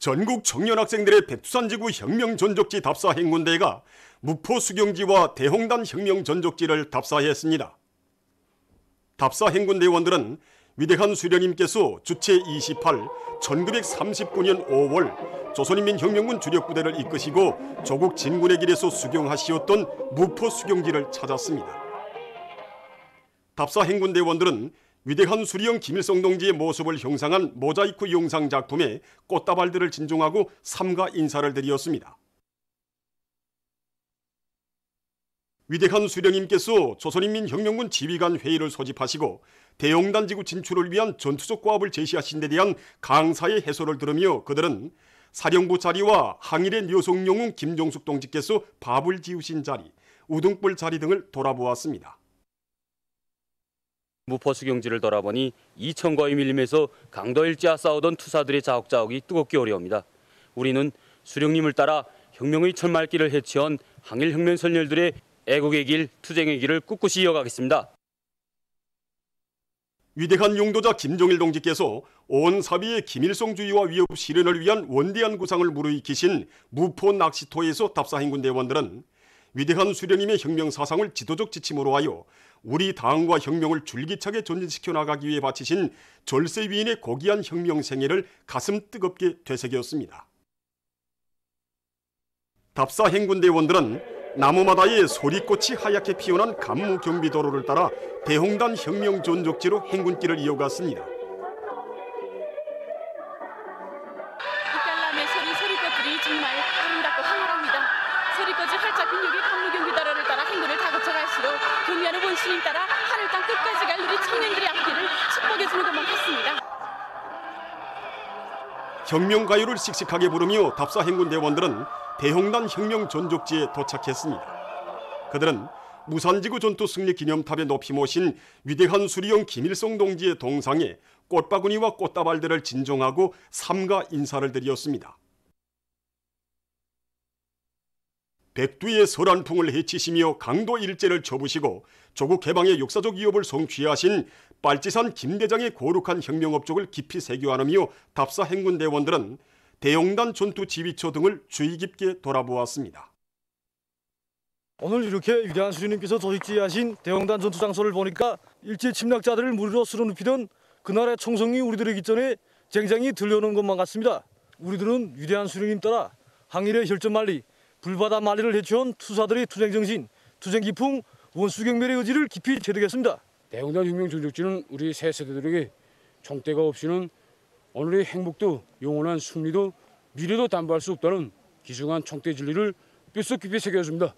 전국 청년 학생들의 백두산지구 혁명전적지 답사 행군대회가 무포 수경지와 대홍단 혁명전적지를 답사했습니다. 답사 행군대원들은 위대한 수령님께서 주체 28, 1939년 5월 조선인민혁명군 주력부대를 이끄시고 조국 진군의 길에서 수경하시었던 무포 수경지를 찾았습니다. 답사 행군대원들은 위대한 수령 김일성 동지의 모습을 형상한 모자이크 영상 작품에 꽃다발들을 진종하고 삼가 인사를 드렸습니다. 위대한 수령님께서 조선인민혁명군 지휘관 회의를 소집하시고 대홍단 지구 진출을 위한 전투적 과업을 제시하신 데 대한 강사의 해설을 들으며 그들은 사령부 자리와 항일의 묘성 영웅 김종숙 동지께서 밥을 지으신 자리, 우등불 자리 등을 돌아보았습니다. 무포 수경지를 돌아보니 이천과의 밀림에서 강도 일지와 싸우던 투사들의 자욱자욱이 뜨겁게 어려옵니다. 우리는 수령님을 따라 혁명의 철말길을 헤치온 항일혁명 선열들의 애국의 길, 투쟁의 길을 꿋꿋이 이어가겠습니다. 위대한 용도자 김정일 동지께서 온 사비의 김일성주의와 위협 실현을 위한 원대한 구상을 무르익히신 무포 낚시토에서 답사행군 대원들은 위대한 수령님의 혁명 사상을 지도적 지침으로 하여 우리 당과 혁명을 줄기차게 전진시켜 나가기 위해 바치신 절세위인의 고귀한 혁명 생애를 가슴 뜨겁게 되새겼습니다. 답사 행군대원들은 나무마다의 소리꽃이 하얗게 피어난 간무 경비도로를 따라 대홍단 혁명 전적지로 행군길을 이어갔습니다. 이깔남의 소리꽃들이 정말 아름답고 황홀합니다. 소리꽃이 활짝 핀 여기 간무 경비도로를 따라 행군을 다 거쳐갈수록 경의하는 원수님 따라 하늘 땅 끝까지 갈 우리 청년들의 앞길을 축복해주는 것만 같습니다. 혁명가요를 씩씩하게 부르며 답사 행군대원들은 대홍단 혁명 전적지에 도착했습니다. 그들은 무산지구 전투 승리 기념탑에 높이 모신 위대한 수리형 김일성 동지의 동상에 꽃바구니와 꽃다발들을 진종하고 삼가 인사를 드렸습니다. 백두의 설한풍을 헤치시며 강도 일제를 접으시고 조국 해방의 역사적 위협을 성취하신 빨치산 김대장의 거룩한 혁명 업적을 깊이 새겨 안으며 답사 행군대원들은 대홍단 전투 지휘처 등을 주의 깊게 돌아보았습니다. 오늘 이렇게 위대한 수령님께서 조직지휘하신 대홍단 전투 장소를 보니까 일제 침략자들을 무리로 쓸어눕히던 그날의 총성이 우리들에게 전에 쟁쟁이 들려오는 것만 같습니다. 우리들은 위대한 수령님 따라 항일의 혈전만리, 불바다 만리를 해치운 투사들의 투쟁정신, 투쟁기풍, 원수경멸의 의지를 깊이 체득했습니다. 대홍단 혁명 전적지는 우리 새 세대들에게 총대가 없이는 오늘의 행복도 영원한 승리도 미래도 담보할 수 없다는 기승한 총대 진리를 뼛속 깊이 새겨줍니다.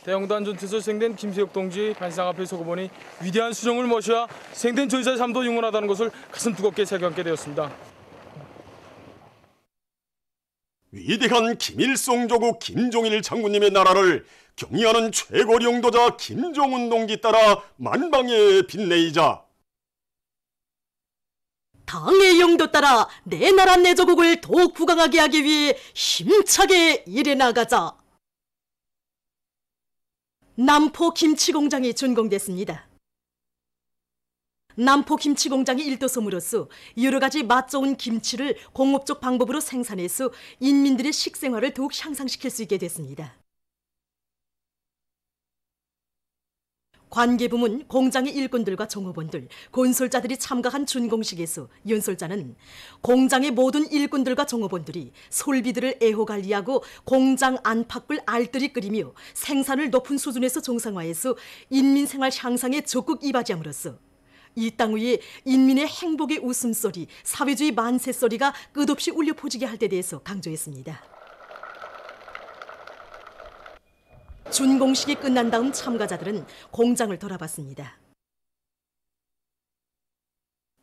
대홍단 전투에서 생된 김세혁 동지의 반상 앞에 서고 보니 위대한 수령을 모셔야 생된 전사의 삶도 영원하다는 것을 가슴 뜨겁게 새겨안게 되었습니다. 위대한 김일성 조국 김종일 장군님의 나라를 경의하는 최고 영도자 김정은 동지 따라 만방에 빛내이자 당의 영도 따라 내 나라 내 조국을 더욱 부강하게 하기 위해 힘차게 일해 나가자. 남포 김치공장이 준공됐습니다. 남포 김치공장이 일도섬으로써 여러 가지 맛 좋은 김치를 공업적 방법으로 생산해서 인민들의 식생활을 더욱 향상시킬 수 있게 됐습니다. 관계부문 공장의 일꾼들과 종업원들, 건설자들이 참가한 준공식에서 연설자는 공장의 모든 일꾼들과 종업원들이 솔비들을 애호관리하고 공장 안팎을 알뜰히 끓이며 생산을 높은 수준에서 정상화해서 인민생활 향상에 적극 이바지함으로써 이 땅 위에 인민의 행복의 웃음소리, 사회주의 만세소리가 끝없이 울려 퍼지게 할 데 대해서 강조했습니다. 준공식이 끝난 다음 참가자들은 공장을 돌아봤습니다.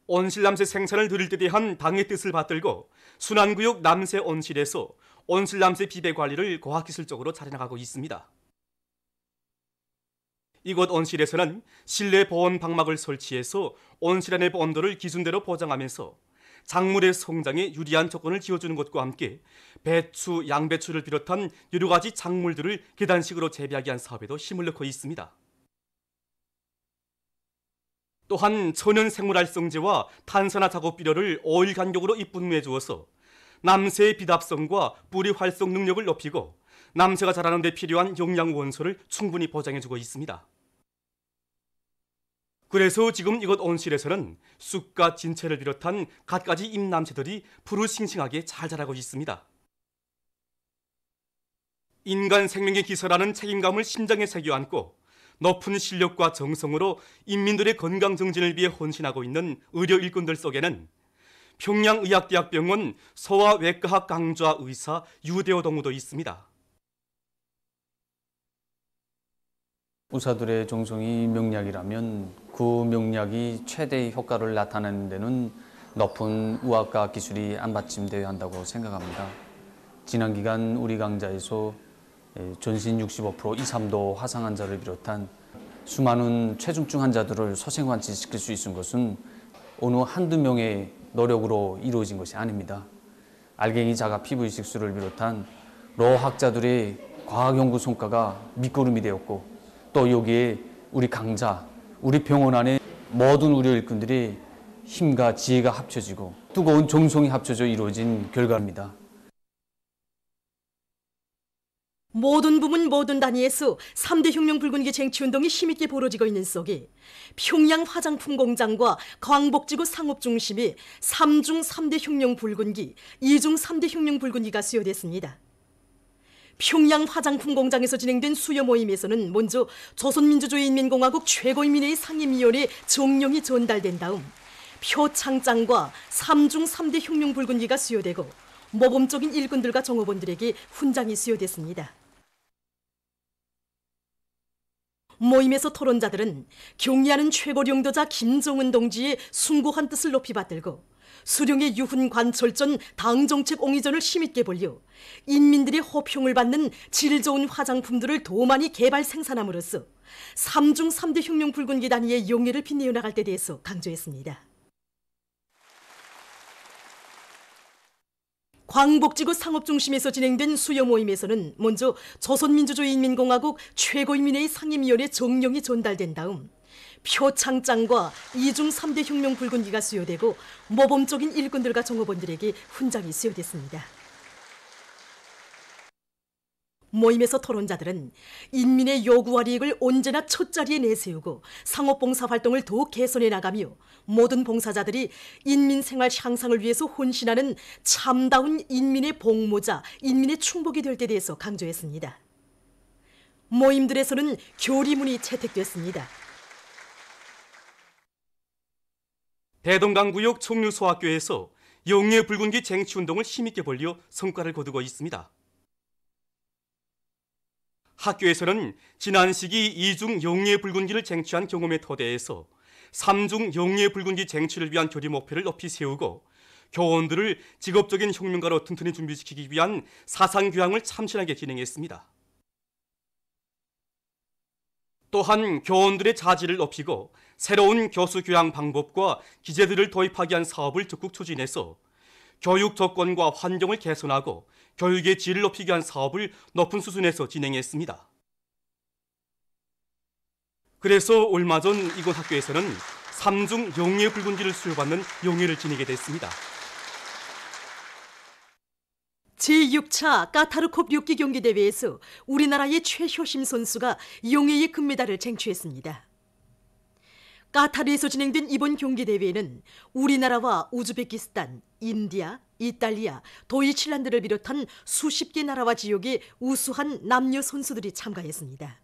온실남새 생산을 늘릴 데 대한 당의 뜻을 받들고 순환구역 남새 온실에서 온실남새 비배 관리를 과학기술적으로 잘해나가고 있습니다. 이곳 온실에서는 실내 보온 방막을 설치해서 온실 안의 온도를 기준대로 보장하면서 작물의 성장에 유리한 조건을 지어주는 것과 함께 배추, 양배추를 비롯한 여러 가지 작물들을 계단식으로 재배하기 위한 사업에도 힘을 넣고 있습니다. 또한 천연 생물활성제와 탄산화 작업 비료를 5일 간격으로 입분무해 주어서 남새의 비답성과 뿌리 활성 능력을 높이고 남새가 자라는 데 필요한 영양 원소를 충분히 보장해주고 있습니다. 그래서 지금 이곳 온실에서는 쑥과 진채를 비롯한 갖가지 잎남새들이 푸르싱싱하게 잘 자라고 있습니다. 인간 생명의 기서라는 책임감을 심장에 새겨 안고 높은 실력과 정성으로 인민들의 건강 정진을 위해 헌신하고 있는 의료 일꾼들 속에는 평양의학대학병원 소아외과학 강좌 의사 유대호 동무도 있습니다. 의사들의 정성이 명약이라면 그 명약이 최대의 효과를 나타내는 데는 높은 의학과 기술이 안받침되어야 한다고 생각합니다. 지난 기간 우리 강좌에서 전신 65% 2~3도 화상 환자를 비롯한 수많은 최중증 환자들을 소생완치시킬 수 있는 것은 어느 한두 명의 노력으로 이루어진 것이 아닙니다. 알갱이 자가 피부 이식술을 비롯한 로학자들의 과학연구 성과가 밑거름이 되었고 또 여기에 우리 강자, 우리 병원 안에 모든 의료 일꾼들이 힘과 지혜가 합쳐지고 뜨거운 정성이 합쳐져 이루어진 결과입니다. 모든 부문 모든 단위에서 3대 혁명 붉은기 쟁취운동이 힘있게 벌어지고 있는 속에 평양 화장품 공장과 광복지구 상업중심이 3중 3대 혁명 붉은기, 2중 3대 혁명 붉은기가 수여됐습니다. 평양 화장품 공장에서 진행된 수여 모임에서는 먼저 조선민주주의인민공화국 최고인민회의 상임위원회 정령이 전달된 다음 표창장과 3중 3대 혁명 붉은기가 수여되고 모범적인 일꾼들과 정호원들에게 훈장이 수여됐습니다. 모임에서 토론자들은 경의하는 최고령도자 김정은 동지의 숭고한 뜻을 높이 받들고 수령의 유훈 관철전 당정책 옹이전을 힘있게 벌려 인민들의 호평을 받는 질 좋은 화장품들을 더 많이 개발 생산함으로써 3중 3대 혁명 붉은기 단위의 용예를 빛내어 나갈 때 대해서 강조했습니다. 광복지구 상업중심에서 진행된 수여 모임에서는 먼저 조선민주주의인민공화국 최고인민회의 상임위원회 정령이 전달된 다음 표창장과 2중 3대 혁명 붉은기가 수여되고 모범적인 일꾼들과 정호원들에게 훈장이 수여됐습니다. 모임에서 토론자들은 인민의 요구와 이익을 언제나 첫자리에 내세우고 상업봉사 활동을 더욱 개선해 나가며 모든 봉사자들이 인민 생활 향상을 위해서 헌신하는 참다운 인민의 복무자, 인민의 충복이 될 때 대해서 강조했습니다. 모임들에서는 교리문이 채택됐습니다. 대동강구역 청류소학교에서 영예 붉은기 쟁취운동을 힘있게 벌려 성과를 거두고 있습니다. 학교에서는 지난 시기 2중 영예 붉은기를 쟁취한 경험의 토대에서 3중 영예 붉은기 쟁취를 위한 교리 목표를 높이 세우고 교원들을 직업적인 혁명가로 튼튼히 준비시키기 위한 사상교양을 참신하게 진행했습니다. 또한 교원들의 자질을 높이고 새로운 교수 교양 방법과 기제들을 도입하기 위한 사업을 적극 추진해서 교육 조건과 환경을 개선하고 교육의 질을 높이기 위한 사업을 높은 수준에서 진행했습니다. 그래서 얼마 전 이곳 학교에서는 3중 영예 붉은기를 수여받는 영예를 지니게 됐습니다. 제6차 까타르콥 류기 경기대회에서 우리나라의 최효심 선수가 영예의 금메달을 쟁취했습니다. 까타르에서 진행된 이번 경기대회에는 우리나라와 우즈베키스탄, 인디아, 이탈리아, 도이칠란드를 비롯한 수십 개 나라와 지역의 우수한 남녀 선수들이 참가했습니다.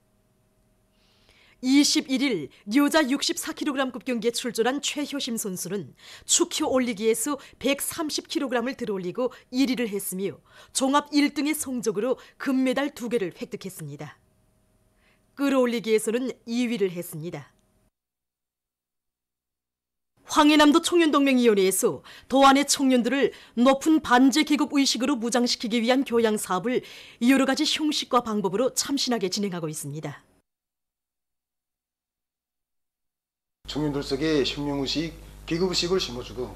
21일 여자 64kg급 경기에 출전한 최효심 선수는 축혀 올리기에서 130kg을 들어올리고 1위를 했으며 종합 1등의 성적으로 금메달 2개를 획득했습니다. 끌어올리기에서는 2위를 했습니다. 황해남도 청년동맹위원회에서 도안의 청년들을 높은 반제계급 의식으로 무장시키기 위한 교양 사업을 여러 가지 형식과 방법으로 참신하게 진행하고 있습니다. 청년들 속에 혁명의식, 계급의식을 심어주고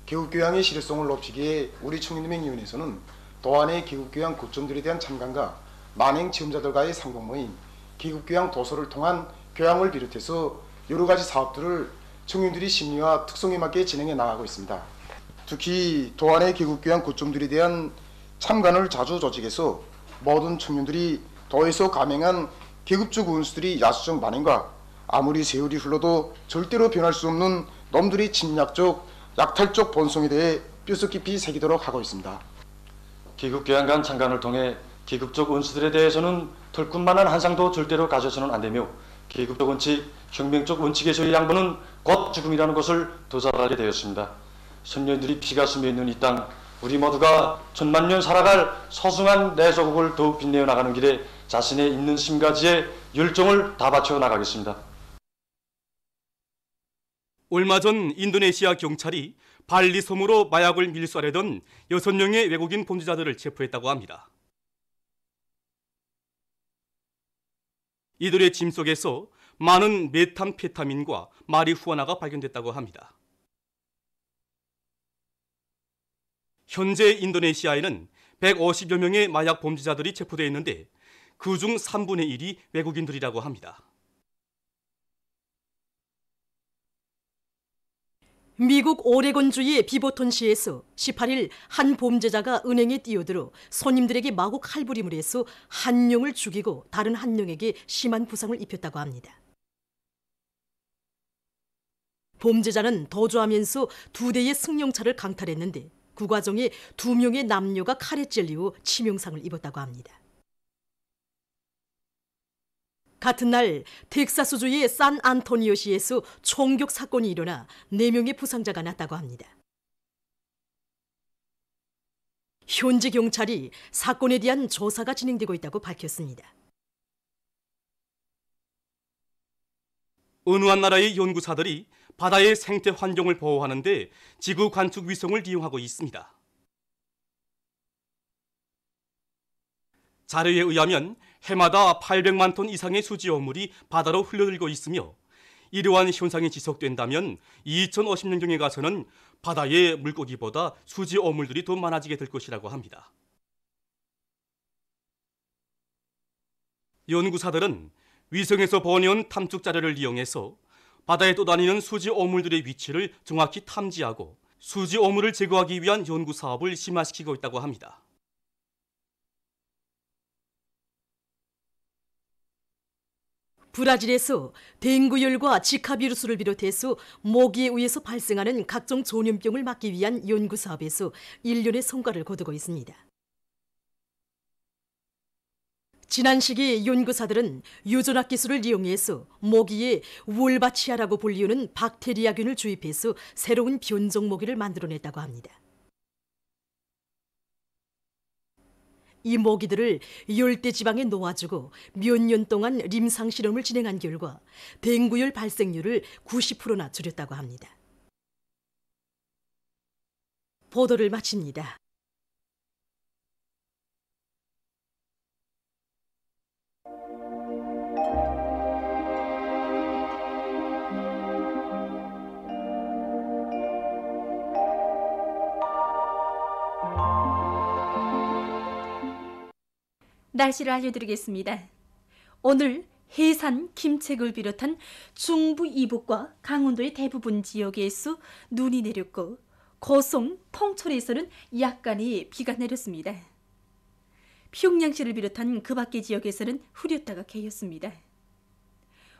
계급교양의 실효성을 높이기에 우리 청년동맹위원회에서는 도안의 계급교양 고점들에 대한 참관과 만행 체험자들과의 상봉모임, 계급교양 도서를 통한 교양을 비롯해서 여러 가지 사업들을 청년들이 심리와 특성에 맞게 진행해 나가고 있습니다. 특히 도안의 개국교양 고점들에 대한 참관을 자주 조직해서 모든 청년들이 도에서 감행한 계급적 원수들이 야수적 만행과 아무리 세월이 흘러도 절대로 변할 수 없는 놈들의 침략적, 약탈적 본성에 대해 뼛속 깊이 새기도록 하고 있습니다. 계급교양관 참관을 통해 계급적 원수들에 대해서는 털끝만한 한상도 절대로 가져서는 안 되며 계급적 원칙, 혁명적 원칙에서의 양보는 곧 죽음이라는 것을 도달하게 되었습니다. 선녀들이 피가 스며있는 이 땅, 우리 모두가 천만년 살아갈 소중한 내 조국을 더욱 빛내어 나가는 길에 자신의 있는 심가지에 열정을 다 바쳐 나가겠습니다. 얼마 전 인도네시아 경찰이 발리 섬으로 마약을 밀수하려던 6명의 외국인 범죄자들을 체포했다고 합니다. 이들의 짐 속에서 많은 메탐페타민과 마리후아나가 발견됐다고 합니다. 현재 인도네시아에는 150여 명의 마약 범죄자들이 체포되어 있는데 그중 3분의 1이 외국인들이라고 합니다. 미국 오레곤주의 비보톤시에서 18일 한 범죄자가 은행에 뛰어들어 손님들에게 마구 칼부림을 해서 한 명을 죽이고 다른 한 명에게 심한 부상을 입혔다고 합니다. 범죄자는 도주하면서 2대의 승용차를 강탈했는데 그 과정에 2명의 남녀가 칼에 찔려 치명상을 입었다고 합니다. 같은 날 텍사스주의 산안토니오시에서 총격 사건이 일어나 4명의 부상자가 났다고 합니다. 현지 경찰이 사건에 대한 조사가 진행되고 있다고 밝혔습니다. 어느 한 나라의 연구사들이 바다의 생태 환경을 보호하는 데 지구 관측 위성을 이용하고 있습니다. 자료에 의하면 해마다 800만 톤 이상의 수지 오물이 바다로 흘러들고 있으며 이러한 현상이 지속된다면 2050년경에 가서는 바다의 물고기보다 수지 오물들이 더 많아지게 될 것이라고 합니다. 연구사들은 위성에서 보내온 탐축 자료를 이용해서 바다에 떠다니는 수지 오물들의 위치를 정확히 탐지하고 수지 오물을 제거하기 위한 연구 사업을 심화시키고 있다고 합니다. 브라질에서 댕구열과 지카 비루스를 비롯해서 모기에 의해서 발생하는 각종 전염병을 막기 위한 연구 사업에서 1년의 성과를 거두고 있습니다. 지난 시기 연구사들은 유전학 기술을 이용해서 모기에 월바치아라고 불리우는 박테리아균을 주입해서 새로운 변종 모기를 만들어냈다고 합니다. 이 모기들을 열대 지방에 놓아주고 몇 년 동안 림상 실험을 진행한 결과 댕구열 발생률을 90%나 줄였다고 합니다. 보도를 마칩니다. 날씨를 알려드리겠습니다. 오늘 해산, 김책을 비롯한 중부 이북과 강원도의 대부분 지역에서 눈이 내렸고 고성, 통천에서는 약간의 비가 내렸습니다. 평양시를 비롯한 그 밖의 지역에서는 흐렸다가 개였습니다.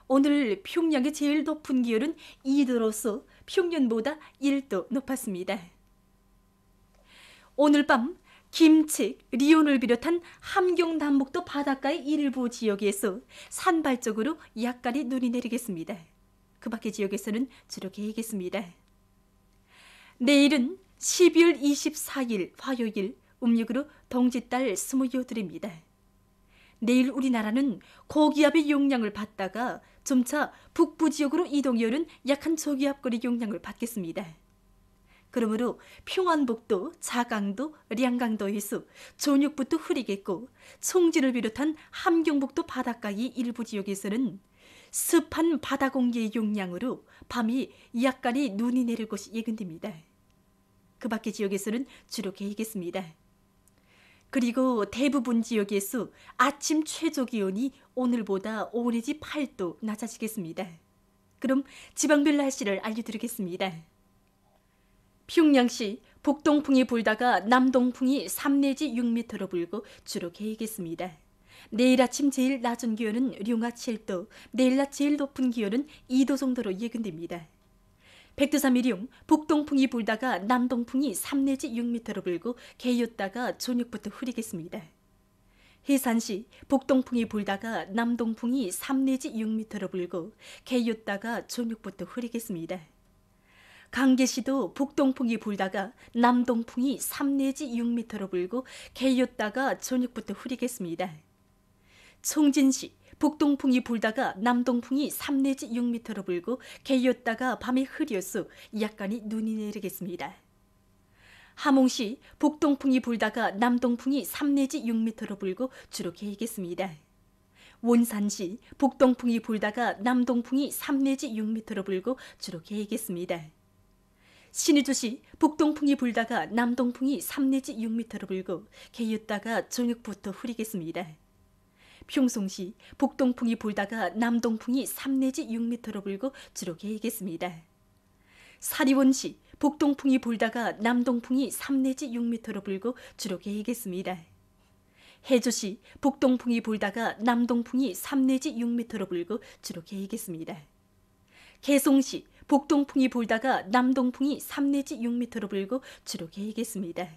오늘 평양의 제일 높은 기온은 2도로서 평년보다 1도 높았습니다. 오늘 밤 김책, 리온을 비롯한 함경 남북도 바닷가의 일부 지역에서 산발적으로 약간의 눈이 내리겠습니다. 그 밖의 지역에서는 주로 개겠습니다. 내일은 12월 24일 화요일 음력으로 동짓달 28일입니다. 내일 우리나라는 고기압의 영향을 받다가 점차 북부 지역으로 이동해오는 약한 저기압거리 영향을 받겠습니다. 그러므로 평안북도, 자강도, 량강도에서 저녁부터 흐리겠고 청진을 비롯한 함경북도 바닷가의 일부 지역에서는 습한 바다 공기의 영향으로 밤이 약간의 눈이 내릴 것이 예견됩니다. 그 밖의 지역에서는 주로 개겠습니다. 그리고 대부분 지역에서 아침 최저 기온이 오늘보다 5 내지 8도 낮아지겠습니다. 그럼 지방별 날씨를 알려드리겠습니다. 평양시 북동풍이 불다가 남동풍이 3 내지 6m로 불고 주로 개이겠습니다. 내일 아침 제일 낮은 기온은 룡아 7도, 내일 낮 제일 높은 기온은 2도 정도로 예견됩니다. 백두산미령 북동풍이 불다가 남동풍이 3 내지 6m로 불고 개였다가 저녁부터 흐리겠습니다. 해산시 북동풍이 불다가 남동풍이 3 내지 6m로 불고 개였다가 저녁부터 흐리겠습니다. 강계시도 북동풍이 불다가 남동풍이 3 내지 6m로 불고 개였다가 저녁부터 흐리겠습니다. 총진시 북동풍이 불다가 남동풍이 3 내지 6m로 불고 개였다가 밤에 흐려서 약간의 눈이 내리겠습니다. 함흥시 북동풍이 불다가 남동풍이 3 내지 6m로 불고 주로 개이겠습니다. 원산시 북동풍이 불다가 남동풍이 3 내지 6m로 불고 주로 개이겠습니다. 신의주시 북동풍이 불다가 남동풍이 3 내지 6m로 불고 개였다가 저녁부터 흐리겠습니다. 평송시 북동풍이 불다가 남동풍이 3 내지 6m로 불고 주로 개이겠습니다. 사리원시 북동풍이 불다가 남동풍이 3 내지 6m로 불고 주로 개이겠습니다. 해주시 북동풍이 불다가 남동풍이 3 내지 6m로 불고 주로 개이겠습니다. 개송시 북동풍이 불다가 남동풍이 3 내지 6m로 불고 주로 개이겠습니다.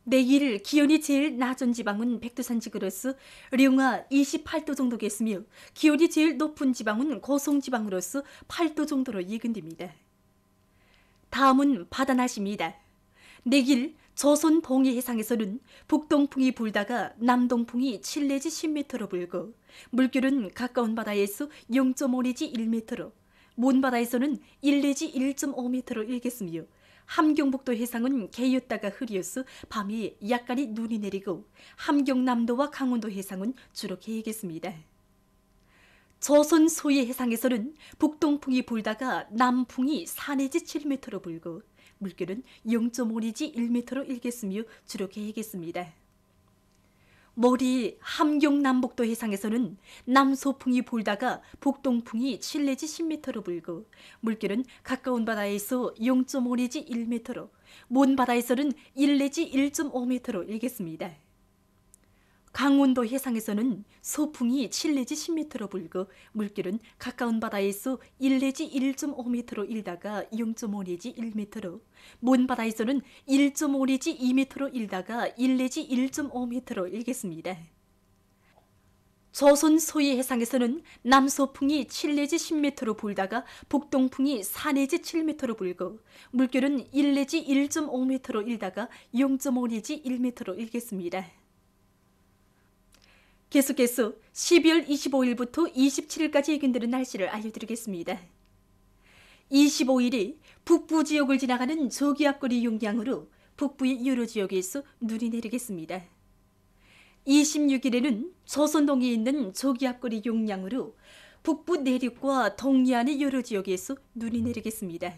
내일 기온이 제일 낮은 지방은 백두산지구로서 룡아 28도 정도겠으며 기온이 제일 높은 지방은 고성지방으로서 8도 정도로 예견됩니다. 다음은 바다날씨입니다. 내일 조선 동해 해상에서는 북동풍이 불다가 남동풍이 7 내지 10m로 불고 물결은 가까운 바다에서 0.5 내지 1m로 먼 바다에서는 1 내지 1.5m로 일겠으며 함경북도 해상은 개였다가 흐려서 밤에 약간의 눈이 내리고 함경남도와 강원도 해상은 주로 개이겠습니다. 조선 소해 해상에서는 북동풍이 불다가 남풍이 4 내지 7m로 불고 물결은 0.5 내지 1m로 일겠으며 주로 개이겠습니다. 머리 함경남북도 해상에서는 남소풍이 불다가 북동풍이 7 내지 10m로 불고 물결은 가까운 바다에서 0.5 내지 1m로 먼 바다에서는 1 내지 1.5m로 일겠습니다. 강원도 해상에서는 소풍이 7 내지 10m로 불고 물결은 가까운 바다에서 1 내지 1.5m로 일다가 0.5 내지 1m로 먼 바다에서는 1.5 내지 2m로 일다가 1 내지 1.5m로 일겠습니다. 조선 소해 해상에서는 남소풍이 7 내지 10m로 불다가 북동풍이 4 내지 7m로 불고 물결은 1 내지 1.5m로 일다가 0.5 내지 1m로 일겠습니다. 계속해서 12월 25일부터 27일까지 예견되는 날씨를 알려드리겠습니다. 25일에 북부 지역을 지나가는 저기압거리 영향으로 북부의 여러 지역에서 눈이 내리겠습니다. 26일에는 조선동에 있는 저기압거리 영향으로 북부 내륙과 동해안의 여러 지역에서 눈이 내리겠습니다.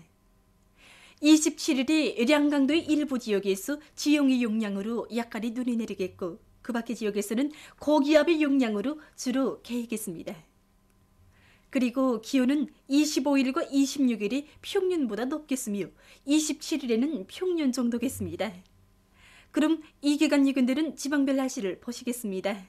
27일에 량강도의 일부 지역에서 지형의 영향으로 약간의 눈이 내리겠고 그 밖의 지역에서는 고기압의 영향으로 주로 개이겠습니다. 그리고 기온은 25일과 26일이 평년보다 높겠으며 27일에는 평년 정도겠습니다. 그럼 이 기간 예견되는 지방별 날씨를 보시겠습니다.